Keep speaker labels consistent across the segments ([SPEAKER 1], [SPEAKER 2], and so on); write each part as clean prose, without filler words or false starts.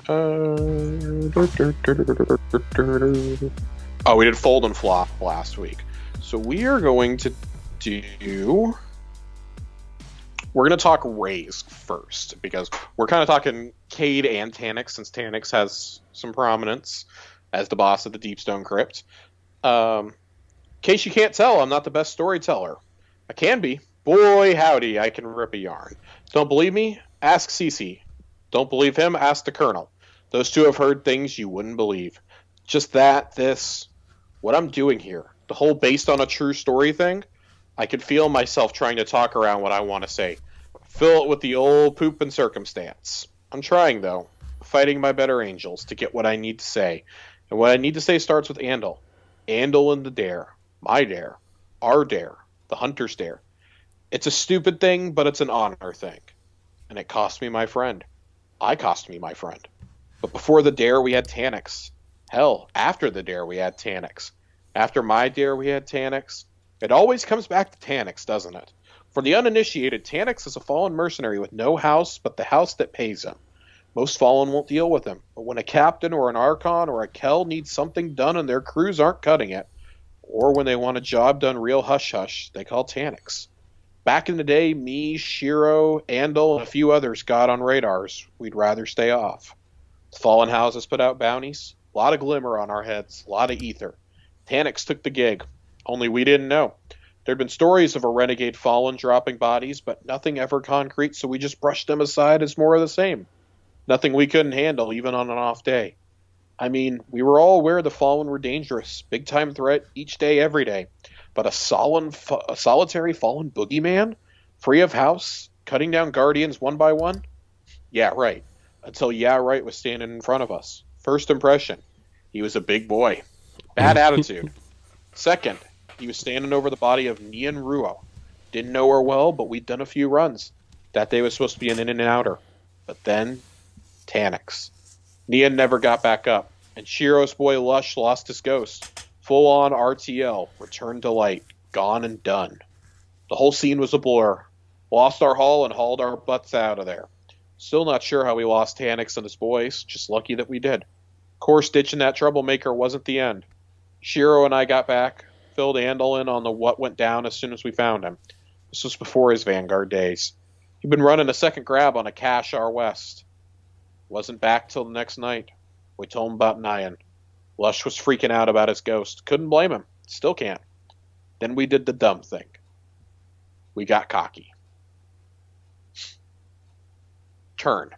[SPEAKER 1] Oh, we did fold and flop last week. So we are going to do. We're going to talk Rays first because we're kind of talking Cayde and Tanix since Tanix has some prominence as the boss of the Deepstone Crypt. In case you can't tell, I'm not the best storyteller. I can be. Boy, howdy, I can rip a yarn. Don't believe me? Ask Cece. Don't believe him? Ask the Colonel. Those two have heard things you wouldn't believe. Just that, this, what I'm doing here, the whole based on a true story thing, I could feel myself trying to talk around what I want to say. Fill it with the old poop and circumstance. I'm trying, though, fighting my better angels to get what I need to say. And what I need to say starts with Andal. Andal and the dare. My dare. Our dare. The hunter's dare. It's a stupid thing, but it's an honor thing. And it cost me my friend. I cost me my friend. But before the dare, we had Tanix. Hell, after the dare, we had Tanix. After my dare, we had Tanix. It always comes back to Tanix, doesn't it? For the uninitiated, Tanix is a fallen mercenary with no house but the house that pays him. Most fallen won't deal with him, but when a captain or an archon or a Kel needs something done and their crews aren't cutting it, or when they want a job done real hush-hush, they call Tanix. Back in the day, me, Shiro, Andal, and a few others got on radars. We'd rather stay off. The fallen houses put out bounties. A lot of glimmer on our heads. A lot of ether. Tanix took the gig. Only we didn't know. There'd been stories of a renegade fallen dropping bodies, but nothing ever concrete, so we just brushed them aside as more of the same. Nothing we couldn't handle, even on an off day. I mean, we were all aware the fallen were dangerous. Big-time threat each day, every day. But a solitary fallen boogeyman? Free of house? Cutting down guardians one by one? Yeah, right. Until Yeah, right was standing in front of us. First impression, he was a big boy. Bad attitude. Second, he was standing over the body of Nian Ruo. Didn't know her well, but we'd done a few runs. That day was supposed to be an in and outer. But then, Tanix. Nian never got back up, and Shiro's boy Lush lost his ghost. Full-on RTL, returned to light, gone and done. The whole scene was a blur. Lost our haul and hauled our butts out of there. Still not sure how we lost Tanix and his boys, just lucky that we did. Of course, ditching that troublemaker wasn't the end. Shiro and I got back, filled Andal in on the what went down as soon as we found him. This was before his Vanguard days. He'd been running a second grab on a cache our west. Wasn't back till the next night. We told him about Nyan. Lush was freaking out about his ghost. Couldn't blame him. Still can't. Then we did the dumb thing. We got cocky. Turn.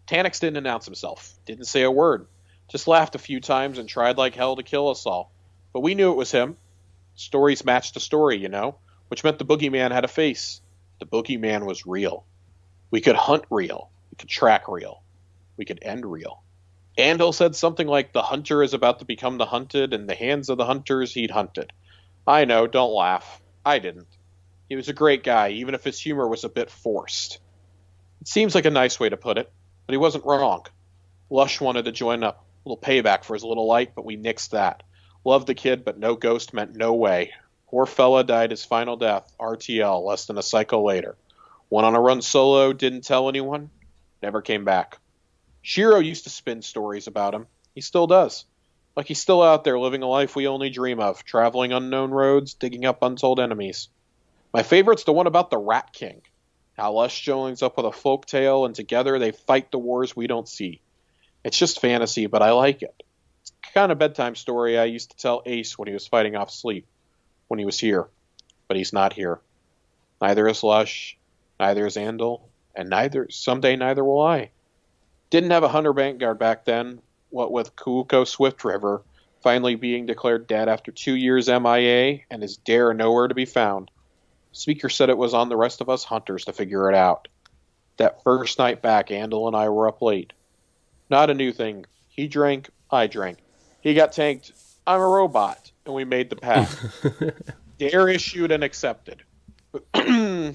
[SPEAKER 1] Tanix didn't announce himself. Didn't say a word. Just laughed a few times and tried like hell to kill us all. But we knew it was him. Stories matched a story, you know, which meant the boogeyman had a face. The boogeyman was real. We could hunt real. We could track real. We could end real. Andal said something like the hunter is about to become the hunted, and the hands of the hunters he'd hunted. I know, don't laugh. I didn't. He was a great guy, even if his humor was a bit forced. It seems like a nice way to put it, but he wasn't wrong. Lush wanted to join up. A little payback for his little light, but we nixed that. Loved the kid, but no ghost meant no way. Poor fella died his final death, RTL, less than a cycle later. Went on a run solo, didn't tell anyone, never came back. Shiro used to spin stories about him. He still does. Like he's still out there living a life we only dream of, traveling unknown roads, digging up untold enemies. My favorite's the one about the Rat King. How Lush joins up with a folk tale, and together they fight the wars we don't see. It's just fantasy, but I like it. It's the kind of bedtime story I used to tell Ace when he was fighting off sleep, when he was here. But he's not here. Neither is Lush, neither is Andal, and someday neither will I. Didn't have a Hunter Vanguard back then, what with Kuuko Swift River finally being declared dead after 2 years MIA and his dare nowhere to be found. Speaker said it was on the rest of us hunters to figure it out. That first night back, Andal and I were up late. Not a new thing. He drank, I drank. He got tanked, I'm a robot, and we made the pact. Dare issued and accepted.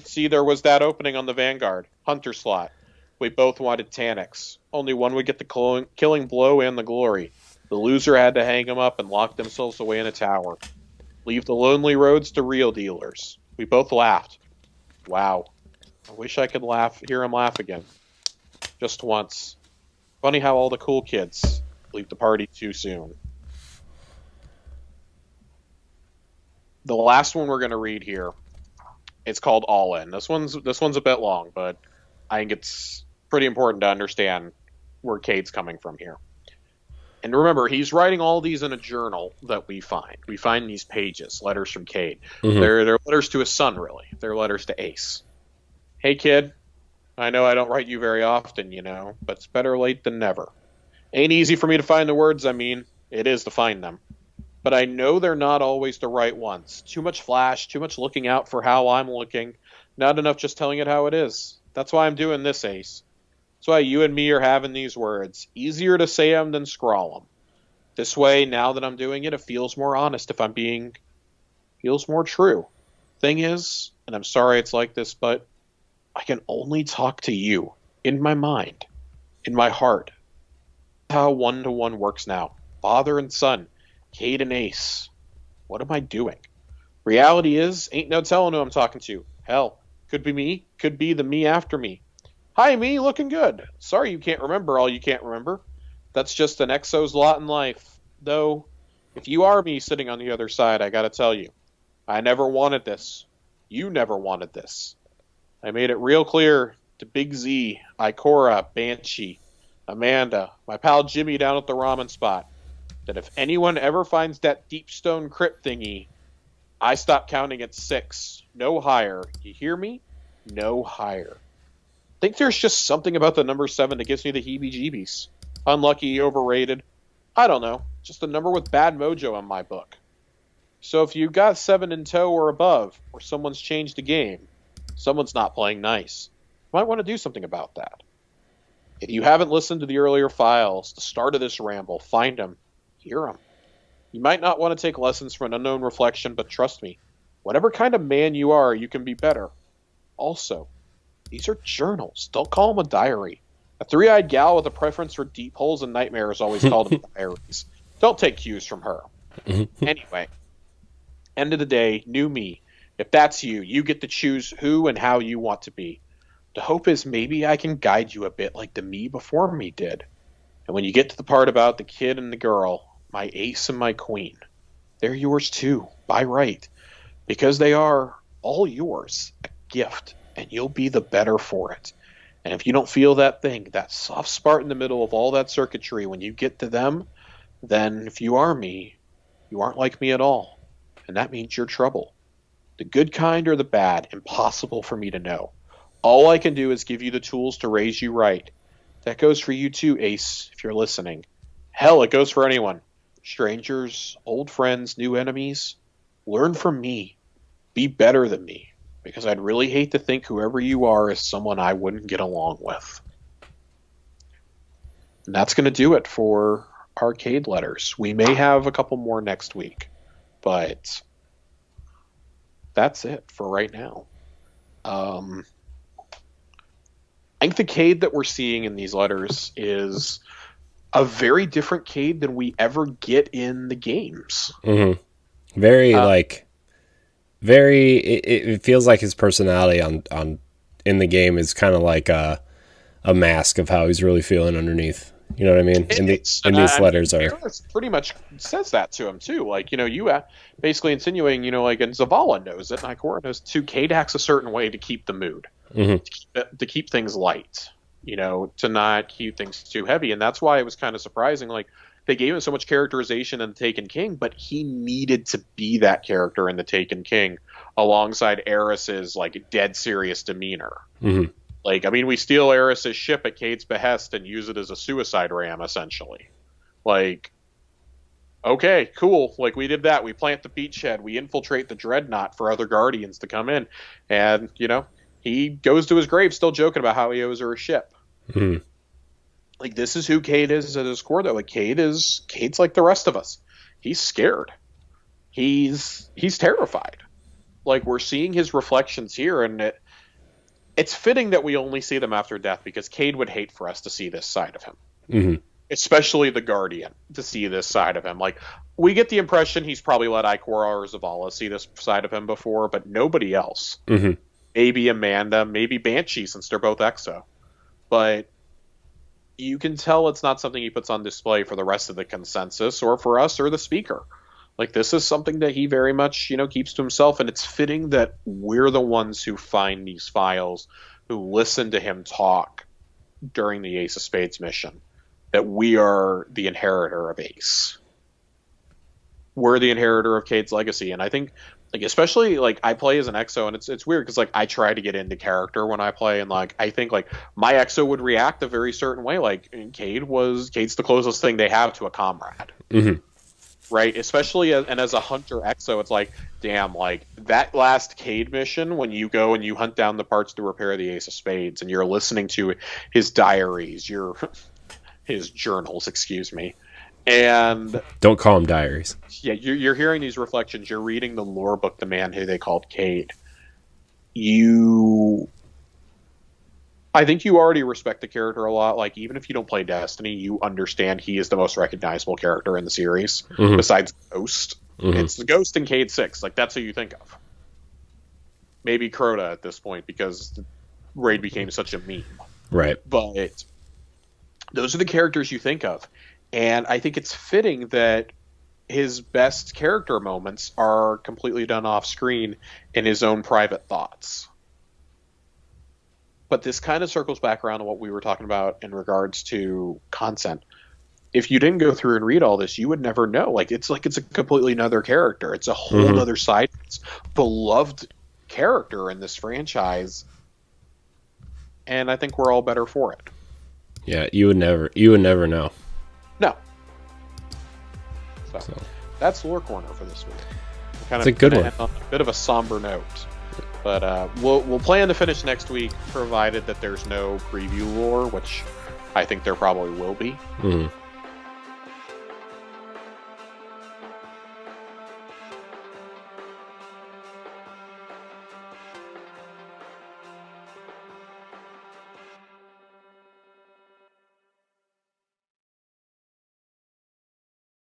[SPEAKER 1] See, there was that opening on the Vanguard, Hunter slot. We both wanted Tanix. Only one would get the killing blow and the glory. The loser had to hang him up and lock themselves away in a tower. Leave the lonely roads to real dealers. We both laughed. Wow. I wish I could hear him laugh again. Just once. Funny how all the cool kids leave the party too soon. The last one we're going to read here, it's called All In. This one's a bit long, but I think it's pretty important to understand where Cayde's coming from here. And remember, he's writing all these in a journal that we find. We find these pages, letters from Cayde.
[SPEAKER 2] Mm-hmm.
[SPEAKER 1] They're letters to his son, really. They're letters to Ace. Hey, kid, I know I don't write you very often, but it's better late than never. Ain't easy for me to find the words, it is to find them. But I know they're not always the right ones. Too much flash, too much looking out for how I'm looking, not enough just telling it how it is. That's why I'm doing this, Ace. That's why you and me are having these words. Easier to say them than scrawl them. This way, now that I'm doing it, it feels more honest if I'm feels more true. Thing is, and I'm sorry it's like this, but I can only talk to you in my mind, in my heart. That's how one-to-one works now. Father and son, Cayde and Ace. What am I doing? Reality is, ain't no telling who I'm talking to. Hell, could be me, could be the me after me. Hi, me, looking good. Sorry you can't remember all you can't remember. That's just an exo's lot in life. Though, if you are me sitting on the other side, I gotta tell you, I never wanted this. You never wanted this. I made it real clear to Big Z, Ikora, Banshee, Amanda, my pal Jimmy down at the ramen spot, that if anyone ever finds that deep stone crypt thingy, I stop counting at 6. No higher. You hear me? No higher. Think there's just something about the number 7 that gives me the heebie-jeebies. Unlucky, overrated. I don't know. Just a number with bad mojo in my book. So if you've got 7 in tow or above, or someone's changed the game, someone's not playing nice, you might want to do something about that. If you haven't listened to the earlier files, the start of this ramble, find them. Hear them. You might not want to take lessons from an unknown reflection, but trust me, whatever kind of man you are, you can be better. Also, these are journals. Don't call them a diary. A three-eyed gal with a preference for deep holes and nightmares always called them diaries. Don't take cues from her. Anyway, end of the day, new me. If that's you, you get to choose who and how you want to be. The hope is maybe I can guide you a bit like the me before me did. And when you get to the part about the kid and the girl, my ace and my queen, they're yours too, by right. Because they are all yours, a gift, and you'll be the better for it. And if you don't feel that thing, that soft spark in the middle of all that circuitry when you get to them, then if you are me, you aren't like me at all. And that means you're trouble. The good kind or the bad, impossible for me to know. All I can do is give you the tools to raise you right. That goes for you too, Ace, if you're listening. Hell, it goes for anyone. Strangers, old friends, new enemies. Learn from me. Be better than me. Because I'd really hate to think whoever you are is someone I wouldn't get along with. And that's going to do it for our Cayde letters. We may have a couple more next week, but that's it for right now. I think the Cayde that we're seeing in these letters is a very different Cayde than we ever get in the games.
[SPEAKER 2] Mm-hmm. It feels like his personality on in the game is kind of like a mask of how he's really feeling underneath. You know what I mean? And these letters are
[SPEAKER 1] pretty much says that to him too. Like, you basically insinuating, like, and Zavala knows it, and Ikora knows too. Cayde acts a certain way to keep the mood, to keep things light, to not keep things too heavy, and that's why it was kind of surprising. Like, they gave him so much characterization in The Taken King, but he needed to be that character in The Taken King alongside Eris's, like, dead serious demeanor.
[SPEAKER 2] Mm-hmm.
[SPEAKER 1] Like, we steal Eris's ship at Cayde's behest and use it as a suicide ram, essentially. Like, okay, cool. Like, we did that. We plant the beachhead. We infiltrate the dreadnought for other Guardians to come in. And, he goes to his grave still joking about how he owes her a ship.
[SPEAKER 2] Mm-hmm.
[SPEAKER 1] Like, this is who Cayde is at his core, though. Like, Cayde's like the rest of us. He's scared. He's terrified. Like, we're seeing his reflections here, and it's fitting that we only see them after death, because Cayde would hate for us to see this side of him.
[SPEAKER 2] Mm-hmm.
[SPEAKER 1] Especially the Guardian, to see this side of him. Like, we get the impression he's probably let Ikora or Zavala see this side of him before, but nobody else.
[SPEAKER 2] Mm-hmm.
[SPEAKER 1] Maybe Amanda, maybe Banshee, since they're both Exo. But you can tell it's not something he puts on display for the rest of the consensus or for us or the speaker. Like, this is something that he very much, keeps to himself, and it's fitting that we're the ones who find these files, who listen to him talk during the Ace of Spades mission, that we are the inheritor of Ace. We're the inheritor of Cayde's legacy, and I think, like, especially, like, I play as an EXO, and it's weird, because, like, I try to get into character when I play, and, like, I think, like, my EXO would react a very certain way. Like, Cayde's the closest thing they have to a comrade.
[SPEAKER 2] Mm-hmm.
[SPEAKER 1] Right, especially as a hunter EXO, it's like, damn, like, that last Cayde mission, when you go and you hunt down the parts to repair the Ace of Spades, and you're listening to his diaries, his journals, excuse me, and
[SPEAKER 2] don't call them diaries.
[SPEAKER 1] Yeah, you're hearing these reflections. You're reading the lore book, the man who they called Cayde. I think you already respect the character a lot. Like, even if you don't play Destiny, you understand he is the most recognizable character in the series, besides Ghost. Mm-hmm. It's the Ghost in Cayde 6. Like, that's who you think of. Maybe Crota at this point, because the raid became such a meme.
[SPEAKER 2] Right.
[SPEAKER 1] But those are the characters you think of. And I think it's fitting that his best character moments are completely done off screen in his own private thoughts. But this kind of circles back around to what we were talking about in regards to content. If you didn't go through and read all this, you would never know. Like it's a completely another character. It's a whole other side. It's beloved character in this franchise. And I think we're all better for it.
[SPEAKER 2] Yeah, you would never know.
[SPEAKER 1] No. So. That's Lore Corner for this week.
[SPEAKER 2] It's a good one.
[SPEAKER 1] On a bit of a somber note. But we'll plan to finish next week, provided that there's no preview lore, which I think there probably will be.
[SPEAKER 2] Mm-hmm.